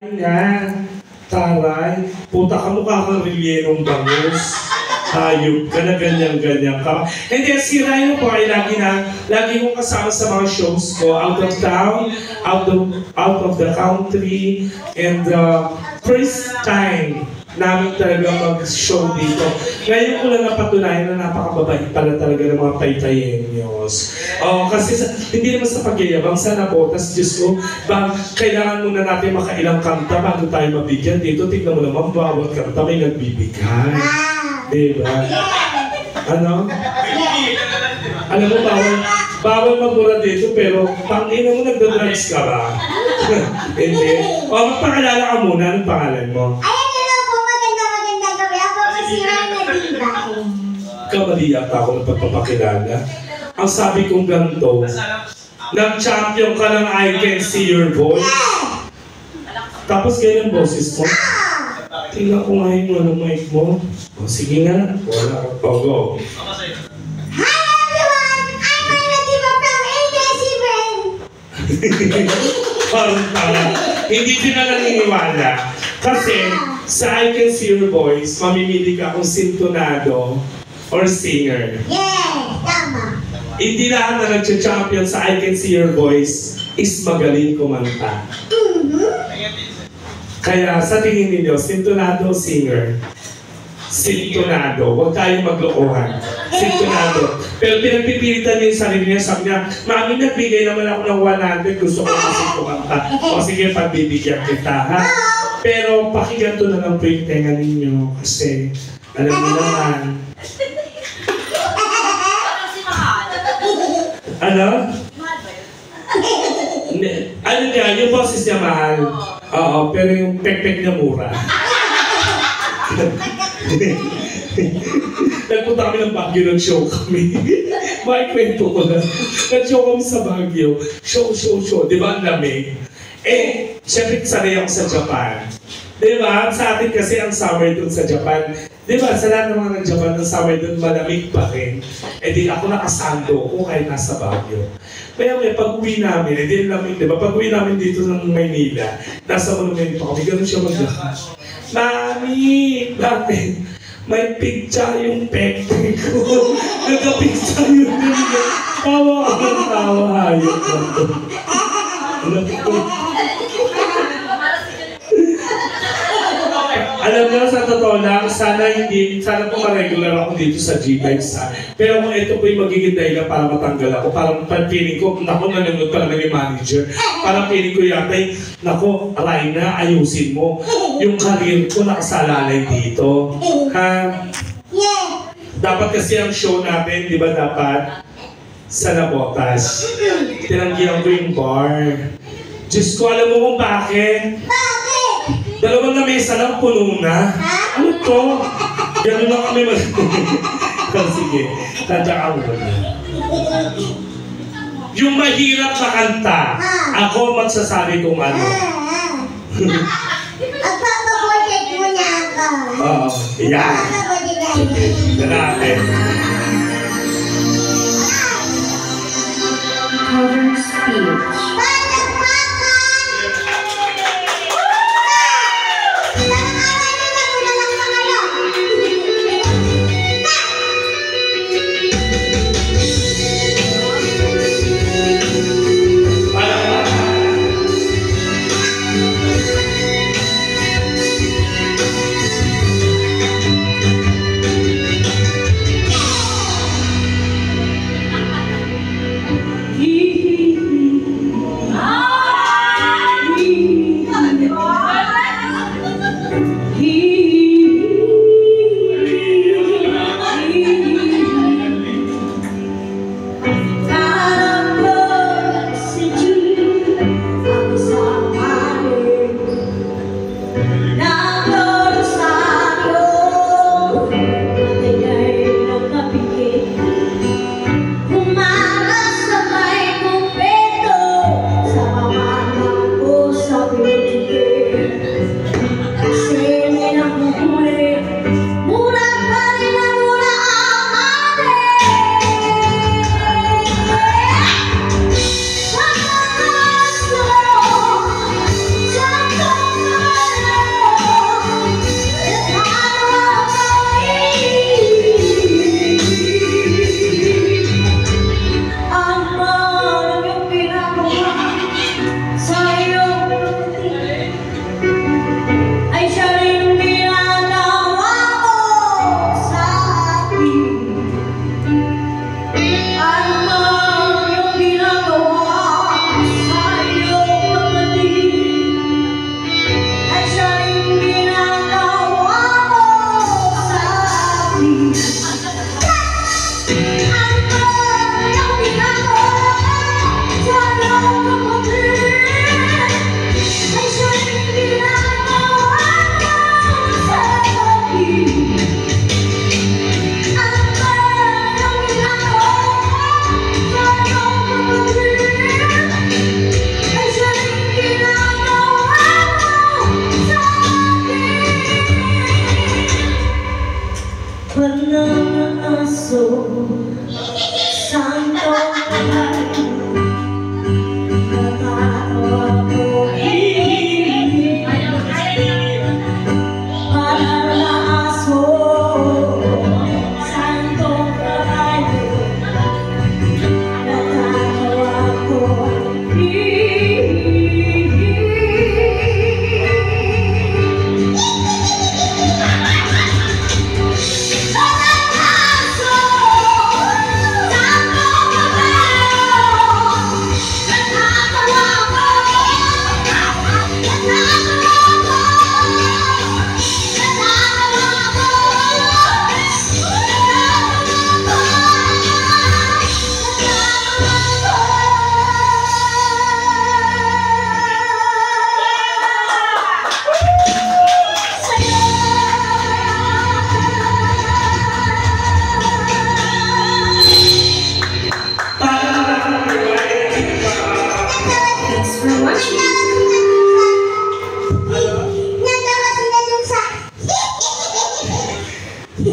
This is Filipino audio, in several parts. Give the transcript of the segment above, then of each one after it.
Nga, taray, puta ka mukha kang relyenong bangus. Hayop ka na ganyan-ganyan ka. Hindi, si Ryan po ay lagi kong kasama sa mga shows ko. Out of town, out of the country. And first time namin talaga mag-show dito. Ngayon ko lang napatunayan na napakababait pala talaga ng mga Taytayenyos. Kasi hindi naman sa pagyayabang, sana po. Tapos Diyos ko, kailangan muna natin makailang kanta bago tayo mabigyan dito. Tignan mo naman, bawat kanta may nagbibigay. Diba? Ano? Alam mo, bawal magmura dito, pero pang-ina mo nagda-drugs ka ba? Hindi. Magpakilala ka muna. Anong pangalan mo? Kamali yata ako ng pagpapakilala. Ang sabi kong ganito, nag-champion ka ng I Can See Your Voice. Tapos ganyan boses mo. Tingnan ko nga yung mic mo. Sige nga, wala ka. Go. Hi everyone! I'm Myra Diva from AKC Brand. Parang tanga. Hindi din na naniniwala. Kasi sa I Can See Your Voice, mamimili ka kung sintonado or singer. Yes, tama. Hindi lahat na nag-champion sa I Can See Your Voice is magaling kumanta. Kaya sa tingin ninyo, sintonado o singer? Sintonado. Huwag tayong maglokohan. Sintonado. Pero pinagpipilitan niya yung sarili niya. Sabi niya, Mami, nagbigay naman ako ng 100. Gusto ko kasi kumanta. O sige, pagbibigyan kita, ha? Pero pakinggan to na lang po yung tenga ninyo. Kasi, alam niyo naman. Ano? Ano niya? Yung boses niya mahal. Oo, pero yung pek-pek niya mura. Nagpunta kami ng Baguio, nag-show kami. Kwento ko na. Nag-show kami sa Baguio. Show. Di ba ang lamig? Siyempre sanay ako sa Japan. Di ba? Sa atin kasi ang summer dun sa Japan. Di ba? Sa lahat ng mga ng-Japan, ang summer dun malamig pa rin. Di ako nakasando ko kahit nasa Baguio. Kaya pag-uwi namin, hindi namin, di ba? Pag-uwi namin dito ng Maynila, nasa monumento kami, ganun siya maglakad. Mami, bakit? May picture yung pekte ko. Nagka-picture yung nila. Tawa ako ng tawa. Hayop lang to. Alam mo, sa totoo lang, sana po ma-regular ako dito sa G-Vibes, ha? Pero kung ito po yung magiging dahilan para matanggal ako, parang feeling ko, naku, nanonood pala naging manager. Parang feeling ko yata naku, Raina, ayusin mo. Yung career ko nakasalalay dito. Ha? Dapat kasi ang show natin, di ba dapat? Sa Nabotas. Tinanggihan ko yung bar. Diyos ko, alam mo kung bakit? Dalawang na mesa lang, puno na. Ano to? Ganun lang kami sige, tadya ka muna. Yung mahirap na kanta, ako magsasabi kung ano. Magpapabordet mo na ako. Oo, yan. Sige, natin. Cover speech.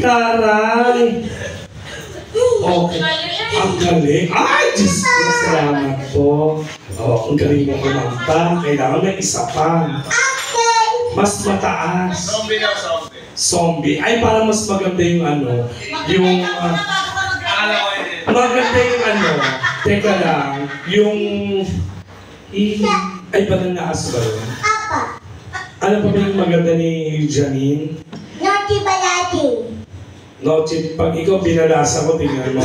Taray! Okay. Ang galing. Ay, Diyos ko, salamat po. Oh, ang galing mo kumanta. Kailangan may isa pa. Mas mataas. Zombie na zombie. Zombie. Ay, parang mas maganda yung ano. Yung... Akala ko yun. maganda yung ano. Teka lang. Yung... ay, ba nang naas ba yun? Apa. Ano pa ba yung maganda ni Janine? Naughty Balati. No, pag ikaw binalasa ko, tingnan mo.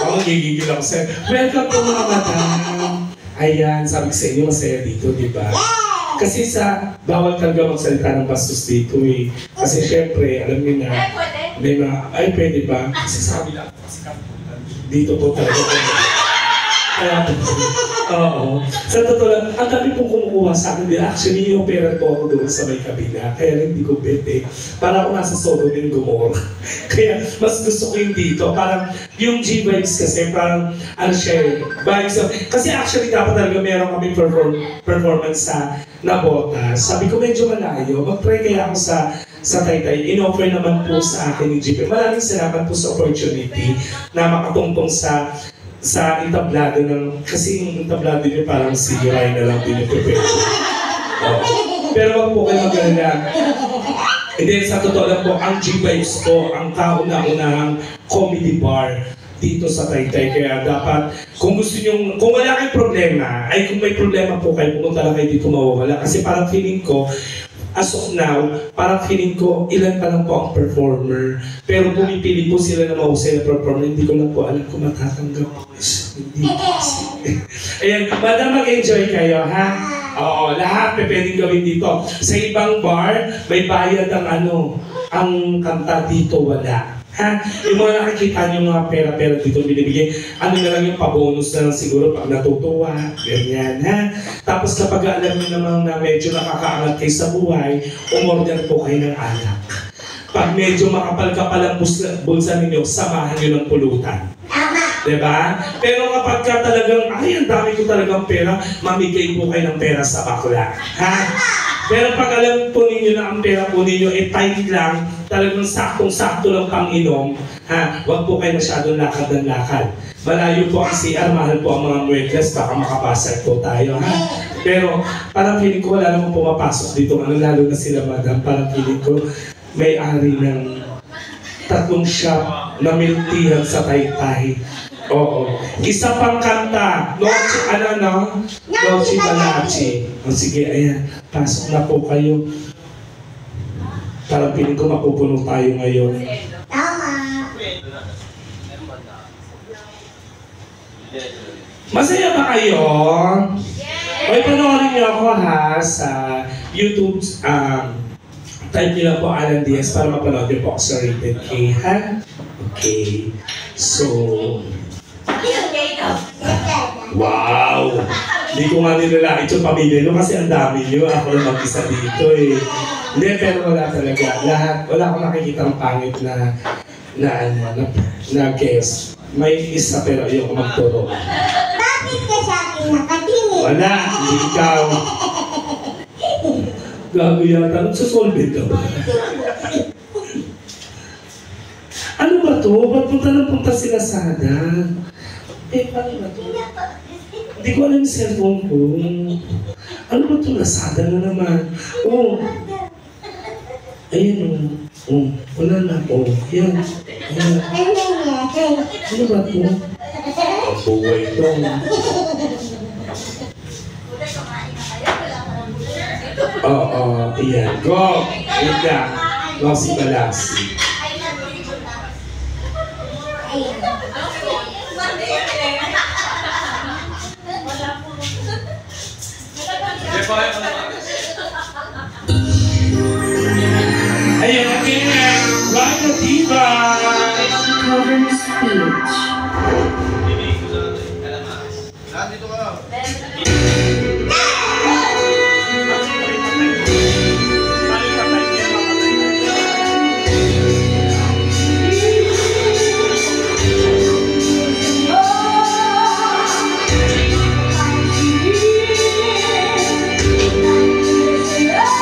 Ako gigigil ako sa'yo. Welcome po mga madam. Ayan, sabi ko sa inyo, masaya dito, di ba? Kasi bawal talaga magsalita ng bastos dito eh. Kasi syempre, alam niyo na, may mga, ay pwede ba? Kasi sabi lang, dito po talaga. Kaya, oo. Sa totoo lang, ang dami pong kumukuha sa akin. Actually, yung pera po ako doon sa may kabila. Kaya lang hindi ko bete. Para ako nasa Sodom and Gomorrah. Kaya mas gusto ko yung dito. Parang yung G-Vibes kasi parang ano siya eh. Vibes. Kasi actually dapat talaga meron kami performance sa Nabota. Sabi ko medyo malayo. Mag-try kaya ako sa Taytay. In-offer naman po sa akin ni G-Vibes. Maraming salamat po sa opportunity na makatungtong sa entablado ng, kasi yung entablado niyo parang si Rai na lang din yung pwede. Pero wag po kayo mag-alala. Hindi, sa totoo lang po, ang G-Vibes po, ang kauna-unahang comedy bar dito sa Taytay. Kaya dapat, kung gusto nyo, kung wala kayong problema, ay kung may problema po kayo, pumunta lang kayo dito mawawala. Kasi parang feeling ko, as of now, parang feeling ko, ilan pa lang po ang performer. Pero pumipili po sila na mahusay na performer. Hindi ko lang po alam kung matatanggap po. Hindi po kasi. Ayan, madam, mag-enjoy kayo, ha? Oo, lahat pwedeng gawin dito. Sa ibang bar, may bayad ang kanta dito, wala. Ha? Yung mga nakikita niyo mga pera-pera dito binibigay, ano na lang yung pabonus na lang siguro pag natutuwa, ganyan, ha? Tapos kapag alam niyo naman na medyo nakakaangat kayo sa buhay, umorder po kayo ng alak. Pag medyo makapal-kapal ang bulsa ninyo, samahan niyo ng pulutan. Diba? Pero kapag ka talagang, ay, ang dami ko talagang pera, mamigay po kayo ng pera sa bakla. Ha? Pero pag alam po ninyo na ang pera po ninyo, tight lang, talagang saktong-sakto lang pang inom, ha? Huwag po kayo masyadong lakad ng lakad. Malayo po ang CR, mahal po ang mga muebles, baka makapasag po tayo, ha? Pero parang feeling ko wala namang pumapasok dito, lalo na sila madam, parang feeling ko may-ari ng 3 shop na miltihan sa Taytay. Oo. Isa pang kanta. Noche Balachi. O sige, ayan. Pasok na po kayo. Parang piling ko mapupuno tayo ngayon. Tama. Masaya ba kayo? May panoorin niyo ako ha sa YouTube. Type niyo lang po Alan Diaz para mapanood niyo po ako sa Rated K, ha? Okay. So, wow! Hindi ko nga nilalait yung pamilya nyo kasi ang dami nyo. Ako lang mag-isa dito eh. Hindi, pero wala talaga. Lahat, wala akong nakikita ng pangit na guest. May isa pero ayoko magturo. Bakit ka sa akin nakatingin? Wala, hindi ikaw. Gago yata, nagsasolve ka ba? Ano ba to? Ba't punta sila sada? Paano ba to? Hindi ko alam yung cellphone ko. Ano ba ito? Lazada na naman. Oh. Ayun oh. Oh. Wala na. Oh. Ayan. Ayan. Ano ba ito? Ang buhay ito. Oo. Ayan. Go! Wait ka. Losi Balasi. Ayan, again, Rhino Diva! Cover speech. Nandito ka. Yeah.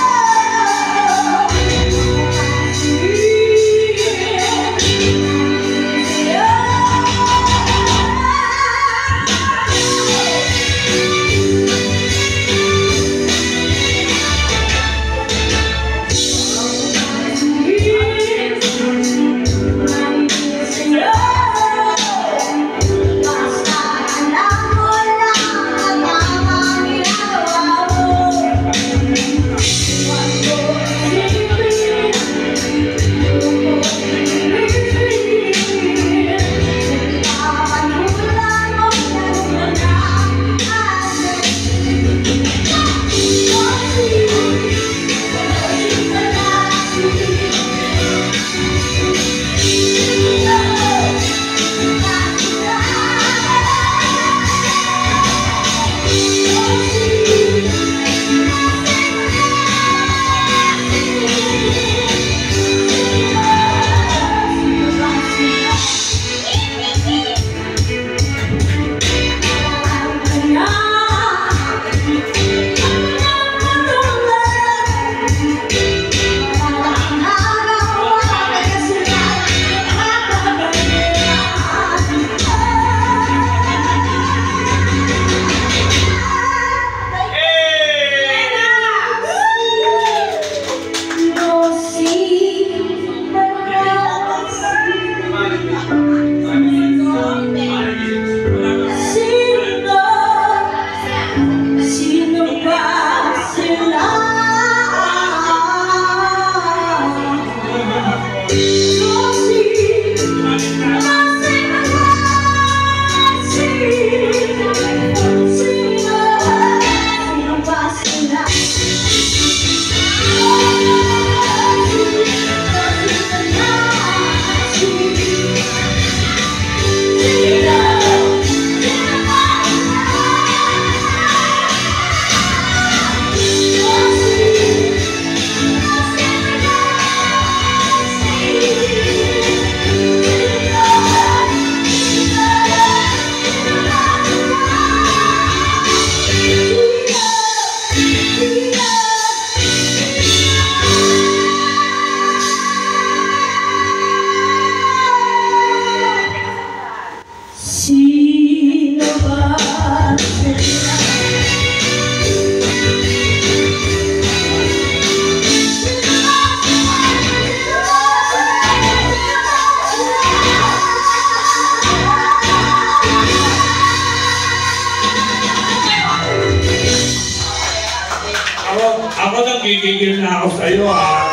nang gigigil na ako sa'yo, ha?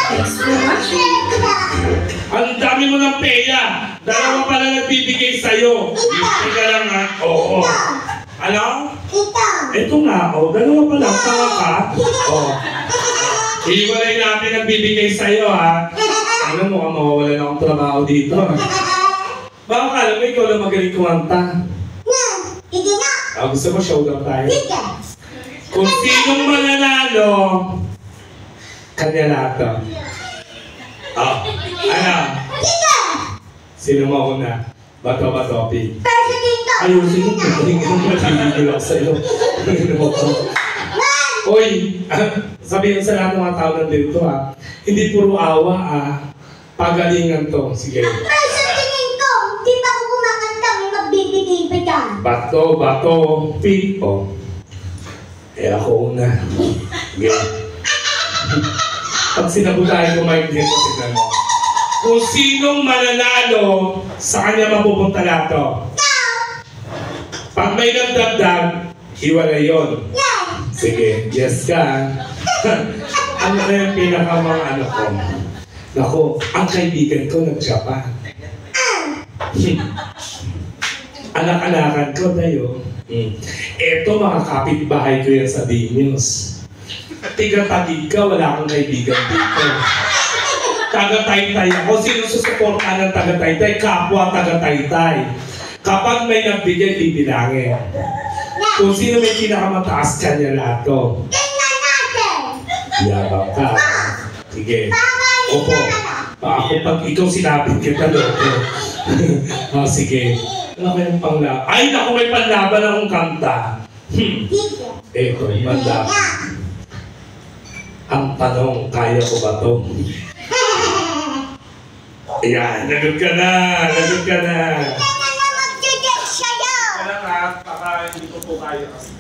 Thanks for watching. Ang dami mo ng peya. Dalawa pala nagbibigay sa'yo. Teka lang, ha? Oo. Ano? Ito nga, oh. Dalawa pala. Tama ka? Oh. Iwalay natin nagbibigay sa'yo, ha? Ano mo, mawawala na akong trabaho dito. Baka kala mo, ikaw lang magaling kumanta. Gusto mo showdown tayo? Kung sinong mananalo, kanya lahat. Ano? Sino mo una? Bato, Pi. Ayusin mo, tingin mo, magigil ako sa'yo. Uy, sabihin sa lahat ng mga tao nandito, ha? Hindi puro awa, ha? Pagalingan to. Sige. Bato, Pi. Oh. Ako una. Sige. Pag sinabutahin ko Mike dito, tignan mo. Kung sinong mananalo, sa kanya mapupunta lahat to. Pag may nagdagdag, hiwalay yun. Sige, yes ka. Ano na yung pinakamang ano ko? Naku, ang kaibigan ko nag-Japan. Anak-anakan ko tayo. Eto mga kapitbahay ko yan sa D-News. Tiga-tagig ka, wala kang kaibigan dito. Taga-taytay ako. Sino susuporta ng taga-taytay? Kapwa taga-taytay. Kapag may nagbigay, bibilangin. Kung sino may pinakamataas kanya lahat to. Yabang ka. Sige. Opo. Ako pag ikaw sinapit kita loko. Sige. Ano kayong panglaban? Ay, naku, may panlaban akong kanta. Eto, panlaban. Ang tanong, kaya ko ba to? Ayan, nagot ka na. Kaya lang ha, baka hindi ko po kaya kasi.